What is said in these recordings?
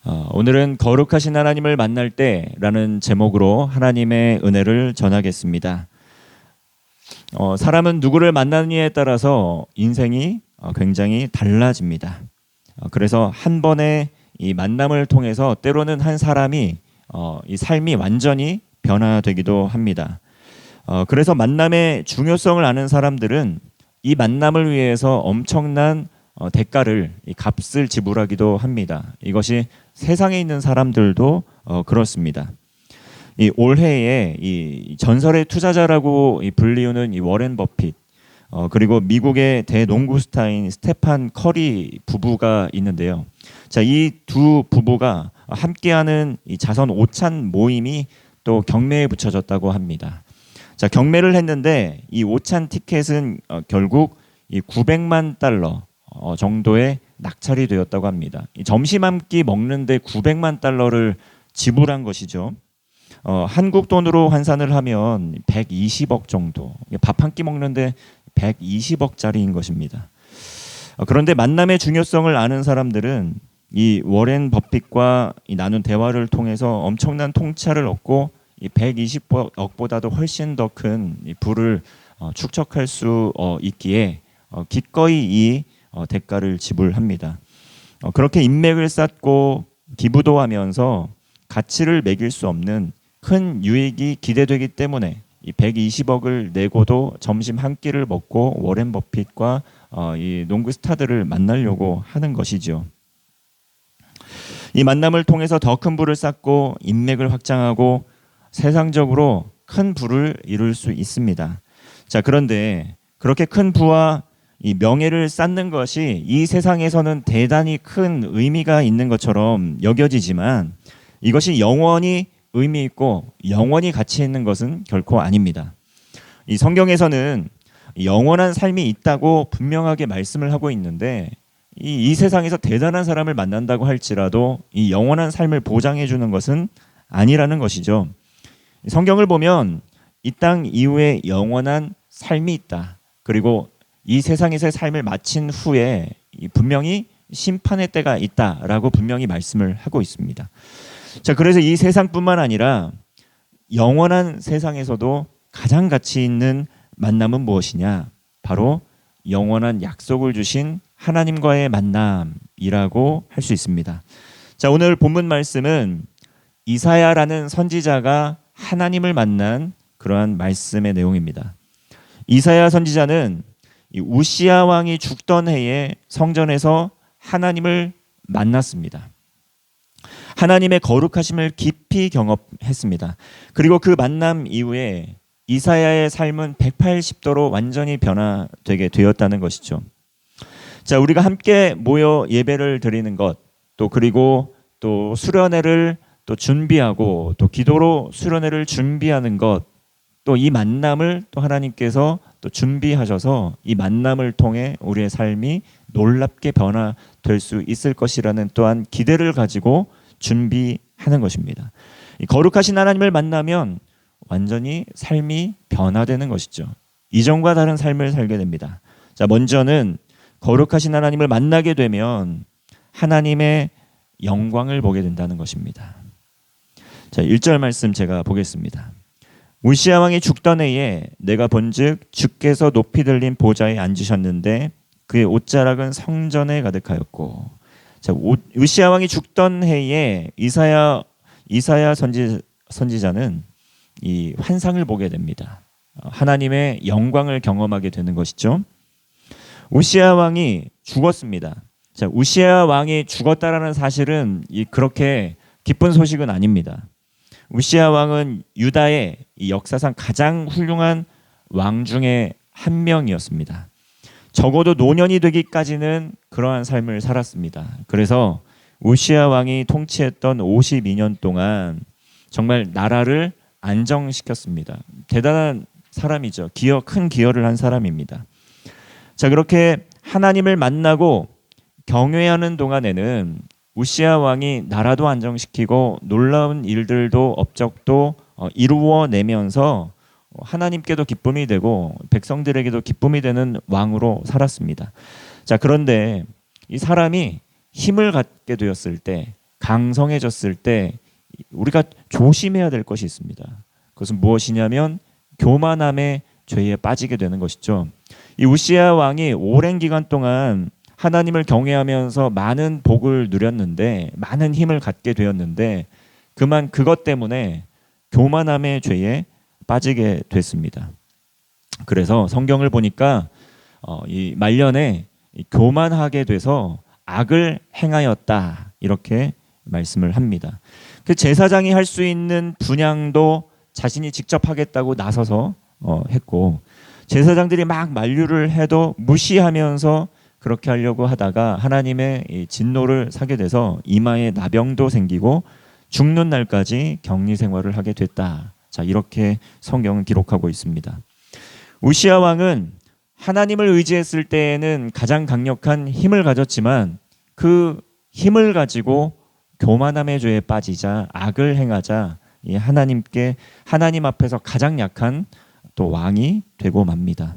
오늘은 거룩하신 하나님을 만날 때라는 제목으로 하나님의 은혜를 전하겠습니다. 사람은 누구를 만나느냐에 따라서 인생이 굉장히 달라집니다. 그래서 한 번의 이 만남을 통해서 때로는 한 사람이 이 삶이 완전히 변화되기도 합니다. 그래서 만남의 중요성을 아는 사람들은 이 만남을 위해서 엄청난 대가를, 이 값을 지불하기도 합니다. 이것이 세상에 있는 사람들도 그렇습니다. 이 올해에 이 전설의 투자자라고 불리우는 이 워렌 버핏, 그리고 미국의 대농구 스타인 스테판 커리 부부가 있는데요. 자, 이 두 부부가 함께하는 이 자선 오찬 모임이 또 경매에 붙여졌다고 합니다. 자, 경매를 했는데 이 오찬 티켓은 결국 이 900만 달러 정도의 낙찰이 되었다고 합니다. 이 점심 한 끼 먹는데 900만 달러를 지불한 것이죠. 한국 돈으로 환산을 하면 120억 정도, 밥 한 끼 먹는데 120억짜리인 것입니다. 그런데 만남의 중요성을 아는 사람들은 이 워렌 버핏과 이 나눈 대화를 통해서 엄청난 통찰을 얻고 이 120억보다도 훨씬 더 큰 부를 축적할 수 있기에 기꺼이 이 대가를 지불합니다. 그렇게 인맥을 쌓고 기부도 하면서 가치를 매길 수 없는 큰 유익이 기대되기 때문에 이 120억을 내고도 점심 한 끼를 먹고 워렌 버핏과 이 농구 스타들을 만나려고 하는 것이죠. 이 만남을 통해서 더 큰 부를 쌓고 인맥을 확장하고 세상적으로 큰 부를 이룰 수 있습니다. 자, 그런데 그렇게 큰 부와 이 명예를 쌓는 것이 이 세상에서는 대단히 큰 의미가 있는 것처럼 여겨지지만 이것이 영원히 의미 있고 영원히 가치 있는 것은 결코 아닙니다. 이 성경에서는 영원한 삶이 있다고 분명하게 말씀을 하고 있는데 이 세상에서 대단한 사람을 만난다고 할지라도 이 영원한 삶을 보장해 주는 것은 아니라는 것이죠. 성경을 보면 이 땅 이후에 영원한 삶이 있다. 그리고 이 세상에서의 삶을 마친 후에 분명히 심판의 때가 있다라고 분명히 말씀을 하고 있습니다. 자, 그래서 이 세상뿐만 아니라 영원한 세상에서도 가장 가치 있는 만남은 무엇이냐? 바로 영원한 약속을 주신 하나님과의 만남이라고 할 수 있습니다. 자, 오늘 본문 말씀은 이사야라는 선지자가 하나님을 만난 그러한 말씀의 내용입니다. 이사야 선지자는 이 우시야 왕이 죽던 해에 성전에서 하나님을 만났습니다. 하나님의 거룩하심을 깊이 경험했습니다. 그리고 그 만남 이후에 이사야의 삶은 180도로 완전히 변화되게 되었다는 것이죠. 자, 우리가 함께 모여 예배를 드리는 것, 또 그리고 또 수련회를 또 준비하고 또 기도로 수련회를 준비하는 것, 또 이 만남을 또 하나님께서 또 준비하셔서 이 만남을 통해 우리의 삶이 놀랍게 변화될 수 있을 것이라는 또한 기대를 가지고 준비하는 것입니다. 이 거룩하신 하나님을 만나면 완전히 삶이 변화되는 것이죠. 이전과 다른 삶을 살게 됩니다. 자, 먼저는 거룩하신 하나님을 만나게 되면 하나님의 영광을 보게 된다는 것입니다. 자, 1절 말씀 제가 보겠습니다. 우시야 왕이 죽던 해에 내가 본즉 주께서 높이 들린 보좌에 앉으셨는데 그의 옷자락은 성전에 가득하였고. 자, 우시야 왕이 죽던 해에 이사야 선지자는 이 환상을 보게 됩니다. 하나님의 영광을 경험하게 되는 것이죠. 우시야 왕이 죽었습니다. 자, 우시야 왕이 죽었다라는 사실은 그렇게 기쁜 소식은 아닙니다. 우시야 왕은 유다의 이 역사상 가장 훌륭한 왕 중에 한 명이었습니다. 적어도 노년이 되기까지는 그러한 삶을 살았습니다. 그래서 우시야 왕이 통치했던 52년 동안 정말 나라를 안정시켰습니다. 대단한 사람이죠. 큰 기여를 한 사람입니다. 자, 그렇게 하나님을 만나고 경외하는 동안에는 우시야 왕이 나라도 안정시키고 놀라운 일들도 업적도 이루어내면서 하나님께도 기쁨이 되고 백성들에게도 기쁨이 되는 왕으로 살았습니다. 자, 그런데 이 사람이 힘을 갖게 되었을 때 강성해졌을 때 우리가 조심해야 될 것이 있습니다. 그것은 무엇이냐면 교만함의 죄에 빠지게 되는 것이죠. 이 우시야 왕이 오랜 기간 동안 하나님을 경외하면서 많은 복을 누렸는데, 많은 힘을 갖게 되었는데, 그것 때문에 교만함의 죄에 빠지게 됐습니다. 그래서 성경을 보니까 이 말년에 교만하게 돼서 악을 행하였다, 이렇게 말씀을 합니다. 그 제사장이 할 수 있는 분향도 자신이 직접 하겠다고 나서서 했고, 제사장들이 막 만류를 해도 무시하면서 그렇게 하려고 하다가 하나님의 이 진노를 사게 돼서 이마에 나병도 생기고 죽는 날까지 격리 생활을 하게 됐다. 자, 이렇게 성경은 기록하고 있습니다. 우시야 왕은 하나님을 의지했을 때에는 가장 강력한 힘을 가졌지만 그 힘을 가지고 교만함의 죄에 빠지자, 악을 행하자 이 하나님 앞에서 가장 약한 또 왕이 되고 맙니다.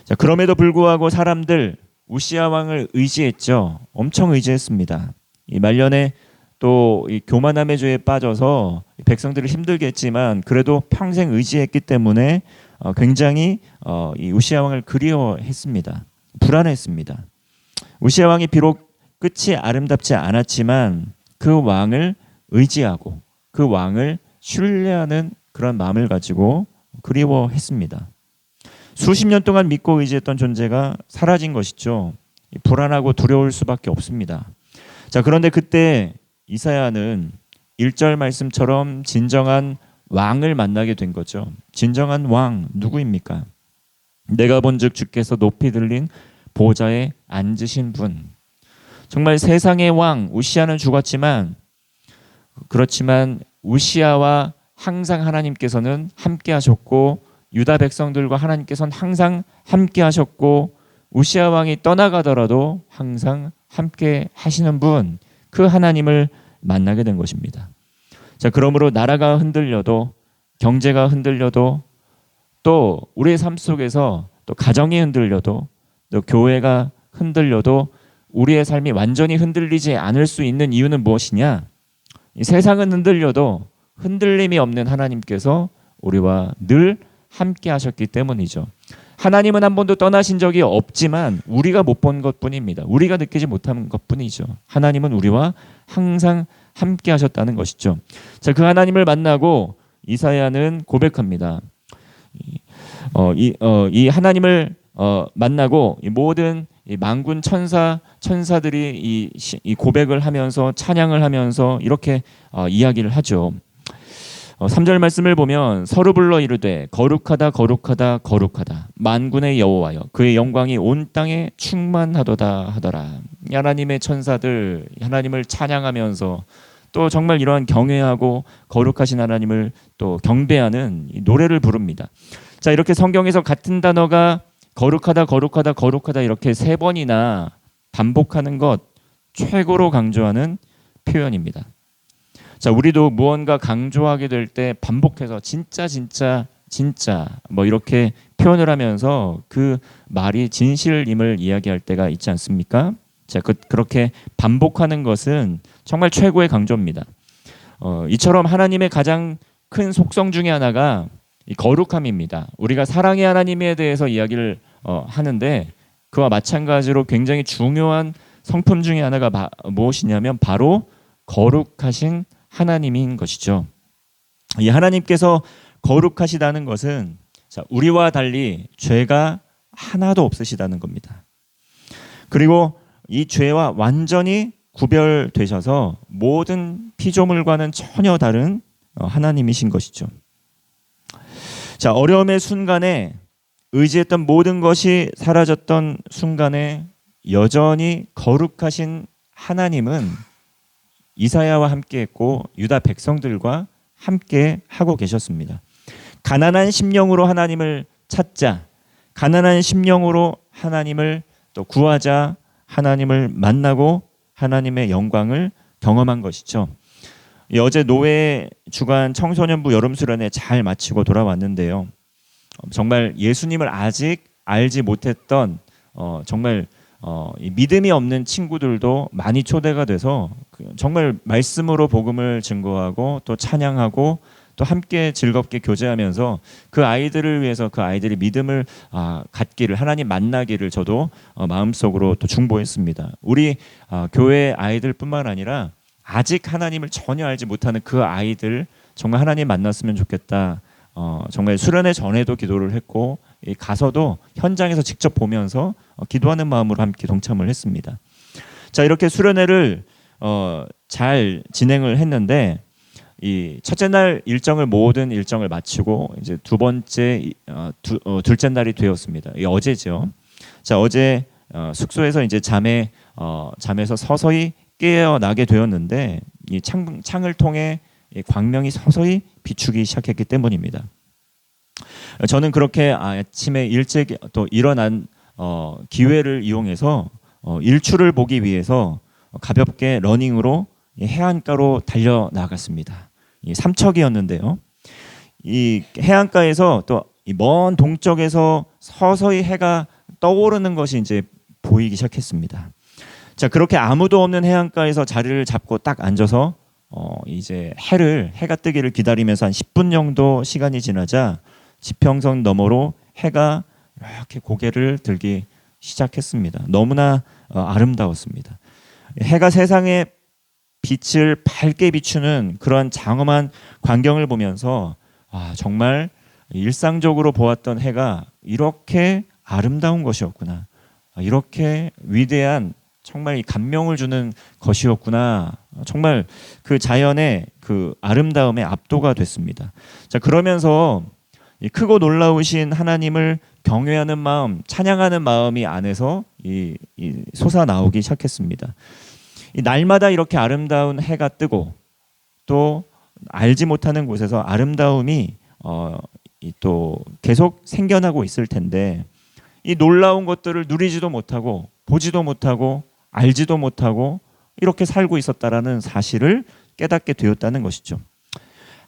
자, 그럼에도 불구하고 사람들 우시야 왕을 의지했죠. 엄청 의지했습니다. 이 말년에 또 이 교만함의 죄에 빠져서 백성들을 힘들게 했지만 그래도 평생 의지했기 때문에 굉장히 이 우시야 왕을 그리워했습니다. 불안했습니다. 우시야 왕이 비록 끝이 아름답지 않았지만 그 왕을 의지하고 그 왕을 신뢰하는 그런 마음을 가지고 그리워했습니다. 수십 년 동안 믿고 의지했던 존재가 사라진 것이죠. 불안하고 두려울 수밖에 없습니다. 자, 그런데 그때 이사야는 1절 말씀처럼 진정한 왕을 만나게 된 거죠. 진정한 왕 누구입니까? 내가 본즉 주께서 높이 들린 보좌에 앉으신 분. 정말 세상의 왕 우시야는 죽었지만, 그렇지만 우시야와 항상 하나님께서는 함께 하셨고 유다 백성들과 하나님께서는 항상 함께 하셨고 우시야 왕이 떠나가더라도 항상 함께 하시는 분, 그 하나님을 만나게 된 것입니다. 자, 그러므로 나라가 흔들려도, 경제가 흔들려도, 또 우리의 삶 속에서 또 가정이 흔들려도, 또 교회가 흔들려도 우리의 삶이 완전히 흔들리지 않을 수 있는 이유는 무엇이냐? 이 세상은 흔들려도 흔들림이 없는 하나님께서 우리와 늘 함께 하셨기 때문이죠. 하나님은 한 번도 떠나신 적이 없지만 우리가 못 본 것뿐입니다. 우리가 느끼지 못한 것뿐이죠. 하나님은 우리와 항상 함께 하셨다는 것이죠. 자, 그 하나님을 만나고 이사야는 고백합니다. 이 하나님을 만나고 이 모든 이 만군 천사들이 이 고백을 하면서 찬양을 하면서 이렇게 이야기를 하죠. 3절 말씀을 보면 서로 불러 이르되 거룩하다 거룩하다 거룩하다 만군의 여호와여 그의 영광이 온 땅에 충만하도다 하더라. 하나님의 천사들 하나님을 찬양하면서 또 정말 이러한 경외하고 거룩하신 하나님을 또 경배하는 이 노래를 부릅니다. 자, 이렇게 성경에서 같은 단어가 거룩하다 거룩하다 거룩하다 이렇게 3번이나 반복하는 것 최고로 강조하는 표현입니다. 자, 우리도 무언가 강조하게 될 때 반복해서 진짜 뭐 이렇게 표현을 하면서 그 말이 진실임을 이야기할 때가 있지 않습니까? 자, 그렇게 반복하는 것은 정말 최고의 강조입니다. 이처럼 하나님의 가장 큰 속성 중에 하나가 이 거룩함입니다. 우리가 사랑의 하나님에 대해서 이야기를 하는데 그와 마찬가지로 굉장히 중요한 성품 중에 하나가 무엇이냐면 바로 거룩하신 하나님인 것이죠. 이 하나님께서 거룩하시다는 것은 자, 우리와 달리 죄가 하나도 없으시다는 겁니다. 그리고 이 죄와 완전히 구별되셔서 모든 피조물과는 전혀 다른 하나님이신 것이죠. 자, 어려움의 순간에 의지했던 모든 것이 사라졌던 순간에 여전히 거룩하신 하나님은 이사야와 함께했고 유다 백성들과 함께 하고 계셨습니다. 가난한 심령으로 하나님을 찾자, 가난한 심령으로 하나님을 또 구하자, 하나님을 만나고 하나님의 영광을 경험한 것이죠. 어제 노예 주간 청소년부 여름수련회 잘 마치고 돌아왔는데요. 정말 예수님을 아직 알지 못했던 정말 믿음이 없는 친구들도 많이 초대가 돼서 정말 말씀으로 복음을 증거하고 또 찬양하고 또 함께 즐겁게 교제하면서 그 아이들을 위해서 그 아이들이 믿음을 갖기를, 하나님 만나기를 저도 마음속으로 또 중보했습니다. 우리 교회 아이들뿐만 아니라 아직 하나님을 전혀 알지 못하는 그 아이들 정말 하나님 만났으면 좋겠다. 정말 수련회 전에도 기도를 했고 가서도 현장에서 직접 보면서 기도하는 마음으로 함께 동참을 했습니다. 자, 이렇게 수련회를 잘 진행을 했는데 이 첫째 날 일정을 모든 일정을 마치고 이제 두 번째 둘째 날이 되었습니다. 어제죠. 자, 어제 숙소에서 이제 잠에서 서서히 깨어나게 되었는데 이 창을 통해 광명이 서서히 비추기 시작했기 때문입니다. 저는 그렇게 아침에 일찍 또 일어난 기회를 이용해서 일출을 보기 위해서 가볍게 러닝으로 해안가로 달려 나갔습니다. 삼척이었는데요. 이 해안가에서 또 먼 동쪽에서 서서히 해가 떠오르는 것이 이제 보이기 시작했습니다. 자, 그렇게 아무도 없는 해안가에서 자리를 잡고 딱 앉아서 이제 해가 뜨기를 기다리면서 한 10분 정도 시간이 지나자 지평선 너머로 해가 이렇게 고개를 들기 시작했습니다. 너무나 아름다웠습니다. 해가 세상에 빛을 밝게 비추는 그런 장엄한 광경을 보면서 정말 일상적으로 보았던 해가 이렇게 아름다운 것이었구나, 이렇게 위대한 정말 감명을 주는 것이었구나, 정말 그 자연의 그 아름다움에 압도가 됐습니다. 자, 그러면서 크고 놀라우신 하나님을 경외하는 마음, 찬양하는 마음이 안에서 솟아나오기 시작했습니다. 날마다 이렇게 아름다운 해가 뜨고 또 알지 못하는 곳에서 아름다움이 또 계속 생겨나고 있을 텐데 이 놀라운 것들을 누리지도 못하고 보지도 못하고 알지도 못하고 이렇게 살고 있었다라는 사실을 깨닫게 되었다는 것이죠.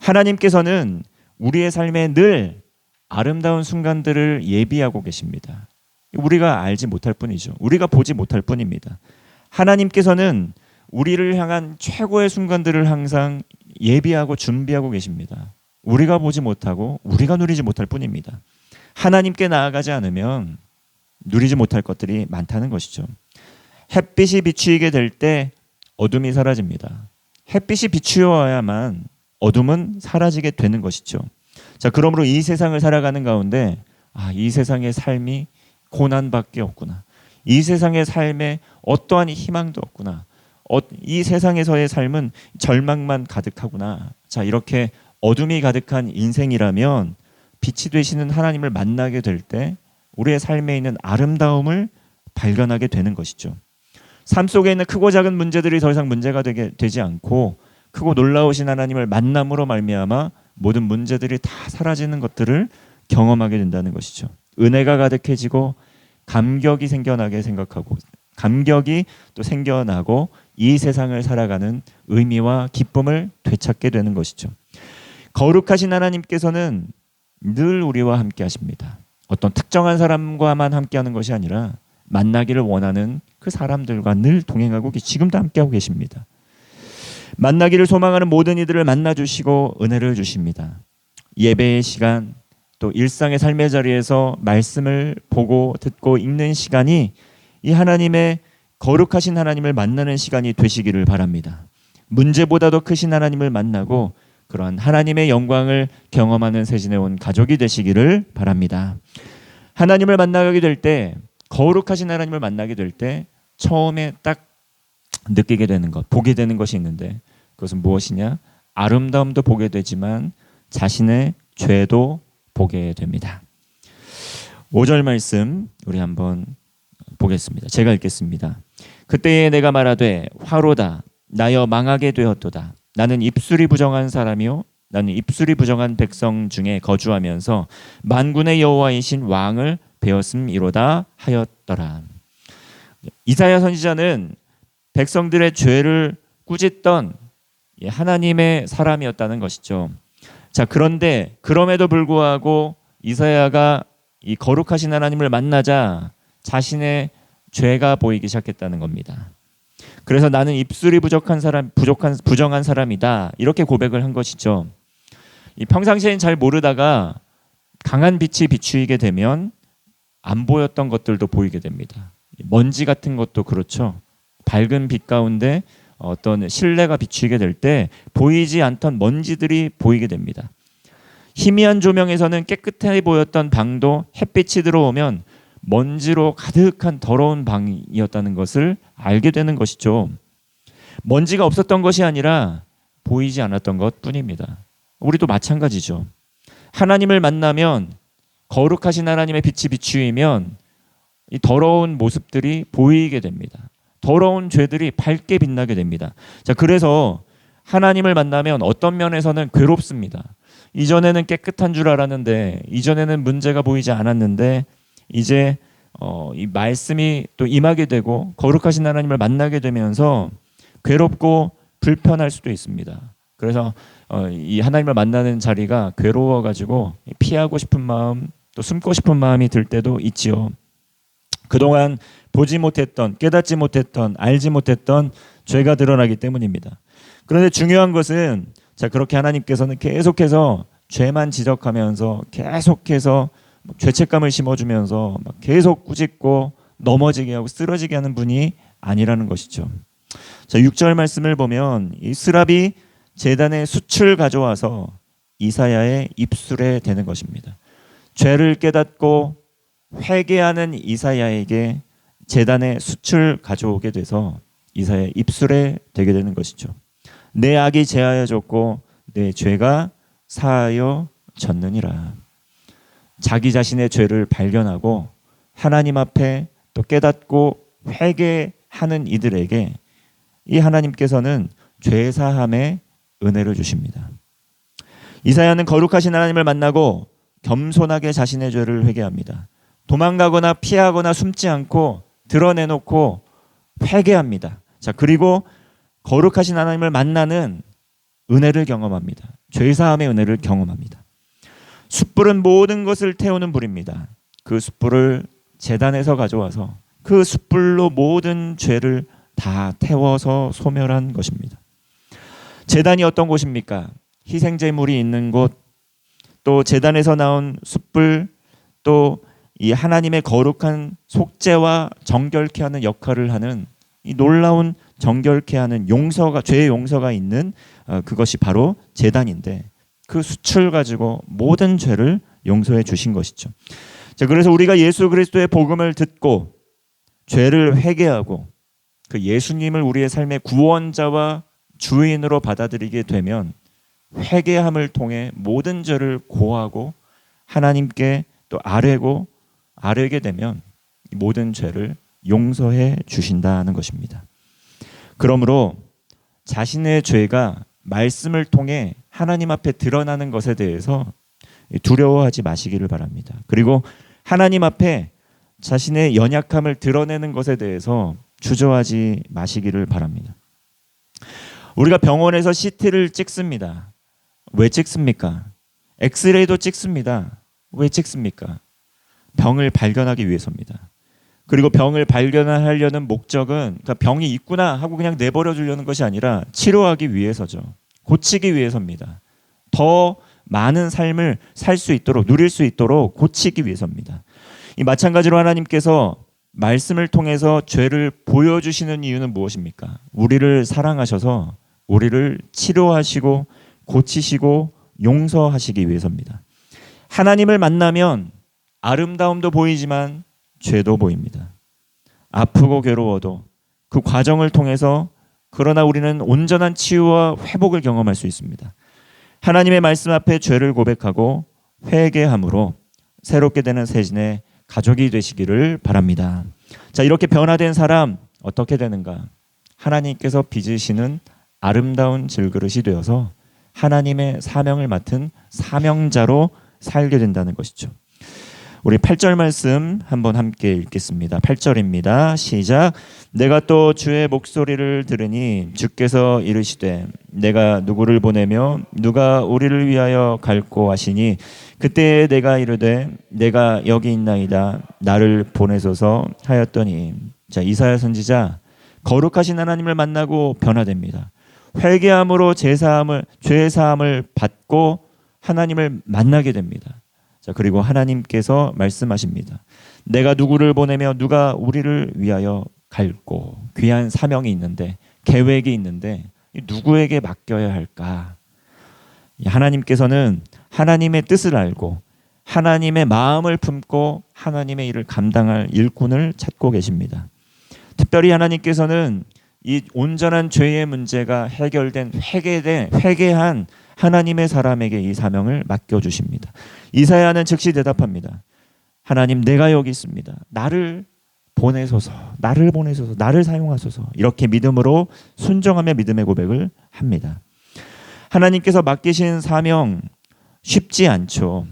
하나님께서는 우리의 삶에 늘 아름다운 순간들을 예비하고 계십니다. 우리가 알지 못할 뿐이죠. 우리가 보지 못할 뿐입니다. 하나님께서는 우리를 향한 최고의 순간들을 항상 예비하고 준비하고 계십니다. 우리가 보지 못하고 우리가 누리지 못할 뿐입니다. 하나님께 나아가지 않으면 누리지 못할 것들이 많다는 것이죠. 햇빛이 비추이게 될 때 어둠이 사라집니다. 햇빛이 비추어야만 어둠은 사라지게 되는 것이죠. 자, 그러므로 이 세상을 살아가는 가운데 이 세상의 삶이 고난밖에 없구나, 이 세상의 삶에 어떠한 희망도 없구나, 이 세상에서의 삶은 절망만 가득하구나. 자, 이렇게 어둠이 가득한 인생이라면 빛이 되시는 하나님을 만나게 될 때 우리의 삶에 있는 아름다움을 발견하게 되는 것이죠. 삶 속에 있는 크고 작은 문제들이 더 이상 문제가 되지 않고 크고 놀라우신 하나님을 만남으로 말미암아 모든 문제들이 다 사라지는 것들을 경험하게 된다는 것이죠. 은혜가 가득해지고 감격이 또 생겨나고 이 세상을 살아가는 의미와 기쁨을 되찾게 되는 것이죠. 거룩하신 하나님께서는 늘 우리와 함께 하십니다. 어떤 특정한 사람과만 함께하는 것이 아니라 만나기를 원하는 그 사람들과 늘 동행하고 지금도 함께하고 계십니다. 만나기를 소망하는 모든 이들을 만나주시고 은혜를 주십니다. 예배의 시간, 또 일상의 삶의 자리에서 말씀을 보고 듣고 읽는 시간이 이 하나님의 거룩하신 하나님을 만나는 시간이 되시기를 바랍니다. 문제보다도 크신 하나님을 만나고 그러한 하나님의 영광을 경험하는 세진에 온 가족이 되시기를 바랍니다. 하나님을 만나게 될 때, 거룩하신 하나님을 만나게 될 때 처음에 딱 느끼게 되는 것, 보게 되는 것이 있는데 그것은 무엇이냐? 아름다움도 보게 되지만 자신의 죄도 보게 됩니다. 5절 말씀 우리 한번 보겠습니다. 제가 읽겠습니다. 그때에 내가 말하되 화로다 나여 망하게 되었도다. 나는 입술이 부정한 사람이요 나는 입술이 부정한 백성 중에 거주하면서 만군의 여호와이신 왕을 배웠음이로다 하였더라. 이사야 선지자는 백성들의 죄를 꾸짖던 하나님의 사람이었다는 것이죠. 자, 그런데 그럼에도 불구하고 이사야가 이 거룩하신 하나님을 만나자 자신의 죄가 보이기 시작했다는 겁니다. 그래서 나는 입술이 부정한 사람이다. 이렇게 고백을 한 것이죠. 이 평상시엔 잘 모르다가 강한 빛이 비추이게 되면 안 보였던 것들도 보이게 됩니다. 먼지 같은 것도 그렇죠. 밝은 빛 가운데 어떤 실내가 비추이게 될 때 보이지 않던 먼지들이 보이게 됩니다. 희미한 조명에서는 깨끗해 보였던 방도 햇빛이 들어오면 먼지로 가득한 더러운 방이었다는 것을 알게 되는 것이죠. 먼지가 없었던 것이 아니라 보이지 않았던 것 뿐입니다. 우리도 마찬가지죠. 하나님을 만나면, 거룩하신 하나님의 빛이 비추이면 이 더러운 모습들이 보이게 됩니다. 더러운 죄들이 밝게 빛나게 됩니다. 자, 그래서 하나님을 만나면 어떤 면에서는 괴롭습니다. 이전에는 깨끗한 줄 알았는데, 이전에는 문제가 보이지 않았는데, 이제 이 말씀이 또 임하게 되고 거룩하신 하나님을 만나게 되면서 괴롭고 불편할 수도 있습니다. 그래서 이 하나님을 만나는 자리가 괴로워가지고 피하고 싶은 마음, 또 숨고 싶은 마음이 들 때도 있지요. 그동안 보지 못했던, 깨닫지 못했던, 알지 못했던 죄가 드러나기 때문입니다. 그런데 중요한 것은, 자, 그렇게 하나님께서는 계속해서 죄만 지적하면서 계속해서 죄책감을 심어주면서 막 계속 꾸짖고 넘어지게 하고 쓰러지게 하는 분이 아니라는 것이죠. 자, 6절 말씀을 보면 이 스랍이 제단의 숯을 가져와서 이사야의 입술에 대는 것입니다. 죄를 깨닫고 회개하는 이사야에게 제단의 숯을 가져오게 돼서 이사야의 입술에 대게 되는 것이죠. 내 악이 제하여졌고 내 죄가 사하여졌느니라. 자기 자신의 죄를 발견하고 하나님 앞에 또 깨닫고 회개하는 이들에게 이 하나님께서는 죄사함의 은혜를 주십니다. 이사야는 거룩하신 하나님을 만나고 겸손하게 자신의 죄를 회개합니다. 도망가거나 피하거나 숨지 않고 드러내놓고 회개합니다. 자, 그리고 거룩하신 하나님을 만나는 은혜를 경험합니다. 죄사함의 은혜를 경험합니다. 숯불은 모든 것을 태우는 불입니다. 그 숯불을 제단에서 가져와서 그 숯불로 모든 죄를 다 태워서 소멸한 것입니다. 제단이 어떤 곳입니까? 희생제물이 있는 곳, 또 제단에서 나온 숯불, 또 이 하나님의 거룩한 속죄와 정결케 하는 역할을 하는 이 놀라운 정결케 하는 용서가, 죄의 용서가 있는 그것이 바로 제단인데, 그 숯을 가지고 모든 죄를 용서해 주신 것이죠. 자, 그래서 우리가 예수 그리스도의 복음을 듣고 죄를 회개하고 그 예수님을 우리의 삶의 구원자와 주인으로 받아들이게 되면 회개함을 통해 모든 죄를 고하고 하나님께 또 아뢰게 되면 모든 죄를 용서해 주신다는 것입니다. 그러므로 자신의 죄가 말씀을 통해 하나님 앞에 드러나는 것에 대해서 두려워하지 마시기를 바랍니다. 그리고 하나님 앞에 자신의 연약함을 드러내는 것에 대해서 주저하지 마시기를 바랍니다. 우리가 병원에서 CT를 찍습니다. 왜 찍습니까? 엑스레이도 찍습니다. 왜 찍습니까? 병을 발견하기 위해서입니다. 그리고 병을 발견하려는 목적은, 그러니까 병이 있구나 하고 그냥 내버려 두려는 것이 아니라 치료하기 위해서죠. 고치기 위해서입니다. 더 많은 삶을 살 수 있도록, 누릴 수 있도록 고치기 위해서입니다. 이 마찬가지로 하나님께서 말씀을 통해서 죄를 보여주시는 이유는 무엇입니까? 우리를 사랑하셔서 우리를 치료하시고 고치시고 용서하시기 위해서입니다. 하나님을 만나면 아름다움도 보이지만 죄도 보입니다. 아프고 괴로워도 그 과정을 통해서 그러나 우리는 온전한 치유와 회복을 경험할 수 있습니다. 하나님의 말씀 앞에 죄를 고백하고 회개함으로 새롭게 되는 새신의 가족이 되시기를 바랍니다. 자, 이렇게 변화된 사람 어떻게 되는가? 하나님께서 빚으시는 아름다운 질그릇이 되어서 하나님의 사명을 맡은 사명자로 살게 된다는 것이죠. 우리 8절 말씀 한번 함께 읽겠습니다. 8절입니다. 시작. 내가 또 주의 목소리를 들으니 주께서 이르시되 내가 누구를 보내며 누가 우리를 위하여 갈고 하시니 그때 내가 이르되 내가 여기 있나이다 나를 보내소서 하였더니. 자, 이사야 선지자 거룩하신 하나님을 만나고 변화됩니다. 회개함으로 죄 사함을 받고 하나님을 만나게 됩니다. 자, 그리고 하나님께서 말씀하십니다. 내가 누구를 보내며 누가 우리를 위하여 갈고, 귀한 사명이 있는데, 계획이 있는데 누구에게 맡겨야 할까? 하나님께서는 하나님의 뜻을 알고 하나님의 마음을 품고 하나님의 일을 감당할 일꾼을 찾고 계십니다. 특별히 하나님께서는 이 온전한 죄의 문제가 해결된 회개한 하나님의 사람에게 이 사명을 맡겨주십니다. 이사야는 즉시 대답합니다. 하나님, 내가 여기 있습니다. 나를 보내소서, 나를 사용하소서. 이렇게 믿음으로 순종하며 믿음의 고백을 합니다. 하나님께서 맡기신 사명 쉽지 않죠.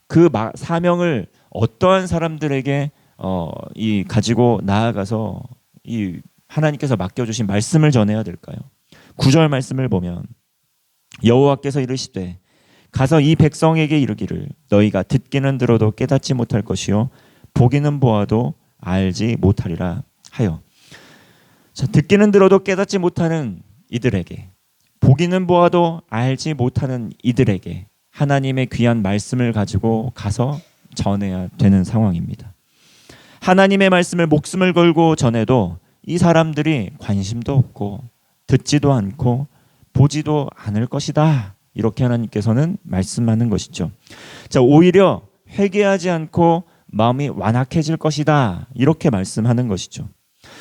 그 사명을 어떠한 사람들에게 가지고 나아가서 이 하나님께서 맡겨주신 말씀을 전해야 될까요? 9절 말씀을 보면 여호와께서 이르시되 가서 이 백성에게 이르기를 너희가 듣기는 들어도 깨닫지 못할 것이요 보기는 보아도 알지 못하리라 하여. 자, 듣기는 들어도 깨닫지 못하는 이들에게, 보기는 보아도 알지 못하는 이들에게 하나님의 귀한 말씀을 가지고 가서 전해야 되는 상황입니다. 하나님의 말씀을 목숨을 걸고 전해도 이 사람들이 관심도 없고 듣지도 않고 보지도 않을 것이다. 이렇게 하나님께서는 말씀하는 것이죠. 자, 오히려 회개하지 않고 마음이 완악해질 것이다. 이렇게 말씀하는 것이죠.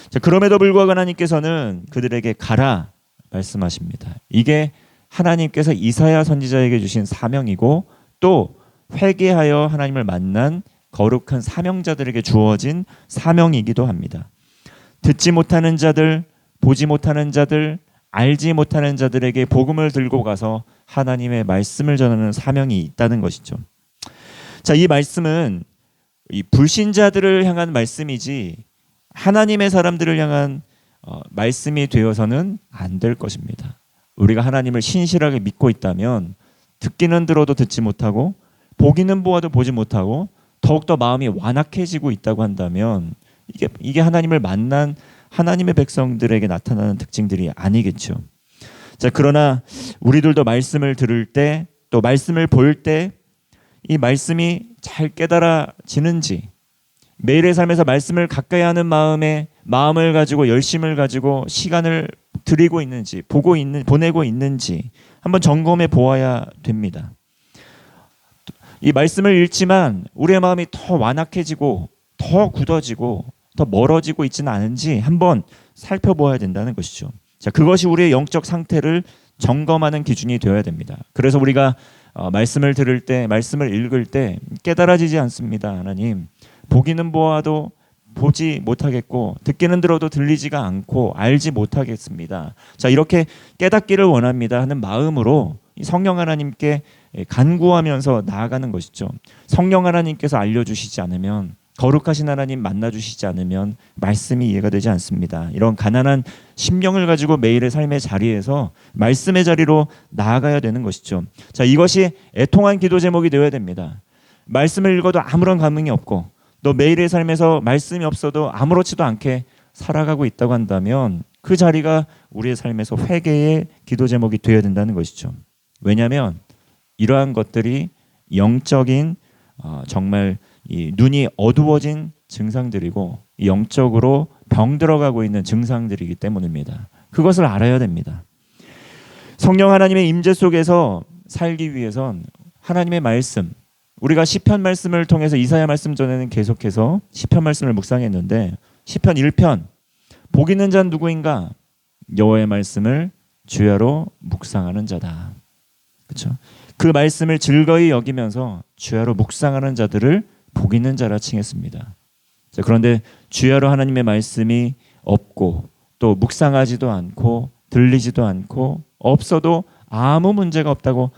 자, 그럼에도 불구하고 하나님께서는 그들에게 가라 말씀하십니다. 이게 하나님께서 이사야 선지자에게 주신 사명이고 또 회개하여 하나님을 만난 거룩한 사명자들에게 주어진 사명이기도 합니다. 듣지 못하는 자들, 보지 못하는 자들, 알지 못하는 자들에게 복음을 들고 가서 하나님의 말씀을 전하는 사명이 있다는 것이죠. 자, 이 말씀은 이 불신자들을 향한 말씀이지 하나님의 사람들을 향한 말씀이 되어서는 안 될 것입니다. 우리가 하나님을 신실하게 믿고 있다면 듣기는 들어도 듣지 못하고 보기는 보아도 보지 못하고 더욱더 마음이 완악해지고 있다고 한다면 이게 하나님을 만난 하나님의 백성들에게 나타나는 특징들이 아니겠죠. 자, 그러나 우리들도 말씀을 들을 때 또 말씀을 볼 때 이 말씀이 잘 깨달아지는지, 매일의 삶에서 말씀을 가까이 하는 마음을 가지고 열심을 가지고 시간을 드리고 있는지, 보내고 있는지 한번 점검해 보아야 됩니다. 이 말씀을 읽지만 우리의 마음이 더 완악해지고 더 굳어지고 더 멀어지고 있지는 않은지 한번 살펴보아야 된다는 것이죠. 자, 그것이 우리의 영적 상태를 점검하는 기준이 되어야 됩니다. 그래서 우리가 말씀을 들을 때, 말씀을 읽을 때 깨달아지지 않습니다. 하나님, 보기는 보아도 보지 못하겠고 듣기는 들어도 들리지가 않고 알지 못하겠습니다. 자, 이렇게 깨닫기를 원합니다 하는 마음으로 성령 하나님께 간구하면서 나아가는 것이죠. 성령 하나님께서 알려주시지 않으면, 거룩하신 하나님 만나주시지 않으면 말씀이 이해가 되지 않습니다. 이런 가난한 심령을 가지고 매일의 삶의 자리에서 말씀의 자리로 나아가야 되는 것이죠. 자, 이것이 애통한 기도 제목이 되어야 됩니다. 말씀을 읽어도 아무런 감흥이 없고 또 매일의 삶에서 말씀이 없어도 아무렇지도 않게 살아가고 있다고 한다면 그 자리가 우리의 삶에서 회개의 기도 제목이 되어야 된다는 것이죠. 왜냐하면 이러한 것들이 영적인 정말 이 눈이 어두워진 증상들이고 영적으로 병들어가고 있는 증상들이기 때문입니다. 그것을 알아야 됩니다. 성령 하나님의 임재 속에서 살기 위해선 하나님의 말씀, 우리가 시편 말씀을 통해서 이사야 말씀 전에는 계속해서 시편 말씀을 묵상했는데 시편 1편 복 있는 자는 누구인가? 여호와의 말씀을 주야로 묵상하는 자다. 그렇죠? 그 말씀을 즐거이 여기면서 주야로 묵상하는 자들을 복 있는 자라 칭했습니다. 자, 그런데 주야로 하나님의 말씀이 없고 또 묵상하지도 않고 들리지도 않고 없어도 아무 문제가 없다고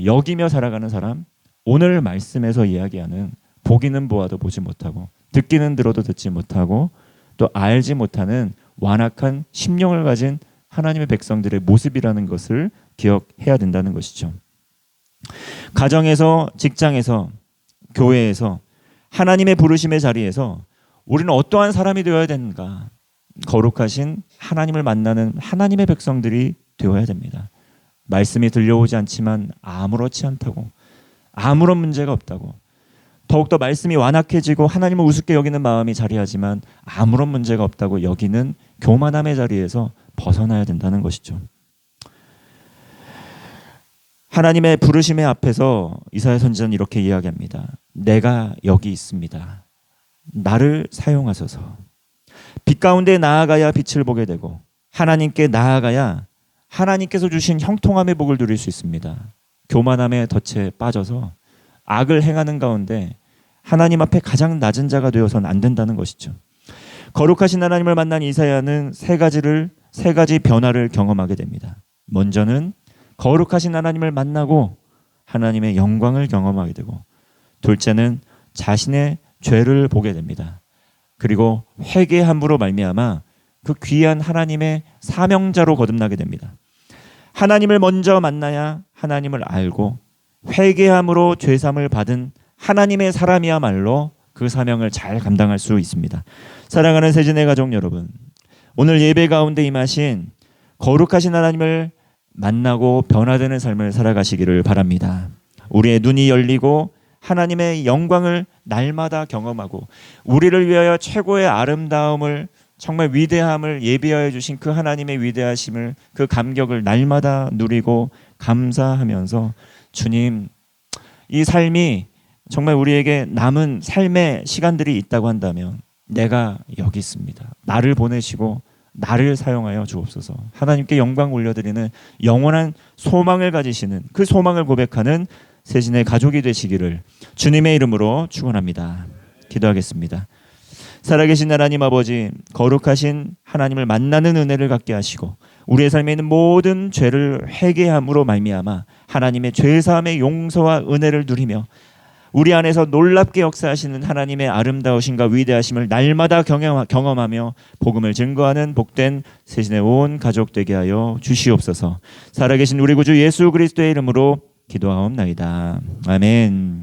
여기며 살아가는 사람, 오늘 말씀에서 이야기하는 보기는 보아도 보지 못하고 듣기는 들어도 듣지 못하고 또 알지 못하는 완악한 심령을 가진 하나님의 백성들의 모습이라는 것을 기억해야 된다는 것이죠. 가정에서, 직장에서, 교회에서 하나님의 부르심의 자리에서 우리는 어떠한 사람이 되어야 되는가? 거룩하신 하나님을 만나는 하나님의 백성들이 되어야 됩니다. 말씀이 들려오지 않지만 아무렇지 않다고, 아무런 문제가 없다고, 더욱더 말씀이 완악해지고 하나님을 우습게 여기는 마음이 자리하지만 아무런 문제가 없다고 여기는 교만함의 자리에서 벗어나야 된다는 것이죠. 하나님의 부르심의 앞에서 이사야 선지자는 이렇게 이야기합니다. 내가 여기 있습니다. 나를 사용하소서. 빛 가운데 나아가야 빛을 보게 되고 하나님께 나아가야 하나님께서 주신 형통함의 복을 누릴 수 있습니다. 교만함의 덫에 빠져서 악을 행하는 가운데 하나님 앞에 가장 낮은 자가 되어서는 안 된다는 것이죠. 거룩하신 하나님을 만난 이사야는 세 가지 변화를 경험하게 됩니다. 먼저는 거룩하신 하나님을 만나고 하나님의 영광을 경험하게 되고, 둘째는 자신의 죄를 보게 됩니다. 그리고 회개함으로 말미암아 그 귀한 하나님의 사명자로 거듭나게 됩니다. 하나님을 먼저 만나야 하나님을 알고 회개함으로 죄삼을 받은 하나님의 사람이야말로 그 사명을 잘 감당할 수 있습니다. 사랑하는 세진의 가족 여러분, 오늘 예배 가운데 임하신 거룩하신 하나님을 만나고 변화되는 삶을 살아가시기를 바랍니다. 우리의 눈이 열리고 하나님의 영광을 날마다 경험하고 우리를 위하여 최고의 아름다움을, 정말 위대함을 예비하여 주신 그 하나님의 위대하심을, 그 감격을 날마다 누리고 감사하면서, 주님, 이 삶이 정말 우리에게 남은 삶의 시간들이 있다고 한다면 내가 여기 있습니다. 나를 보내시고 나를 사용하여 주옵소서. 하나님께 영광 올려드리는 영원한 소망을 가지시는, 그 소망을 고백하는 세진의 가족이 되시기를 주님의 이름으로 축원합니다. 기도하겠습니다. 살아계신 하나님 아버지, 거룩하신 하나님을 만나는 은혜를 갖게 하시고 우리의 삶에 있는 모든 죄를 회개함으로 말미암아 하나님의 죄사함의 용서와 은혜를 누리며 우리 안에서 놀랍게 역사하시는 하나님의 아름다우심과 위대하심을 날마다 경험하며 복음을 증거하는 복된 세신의 온 가족 되게 하여 주시옵소서. 살아계신 우리 구주 예수 그리스도의 이름으로 기도하옵나이다. 아멘.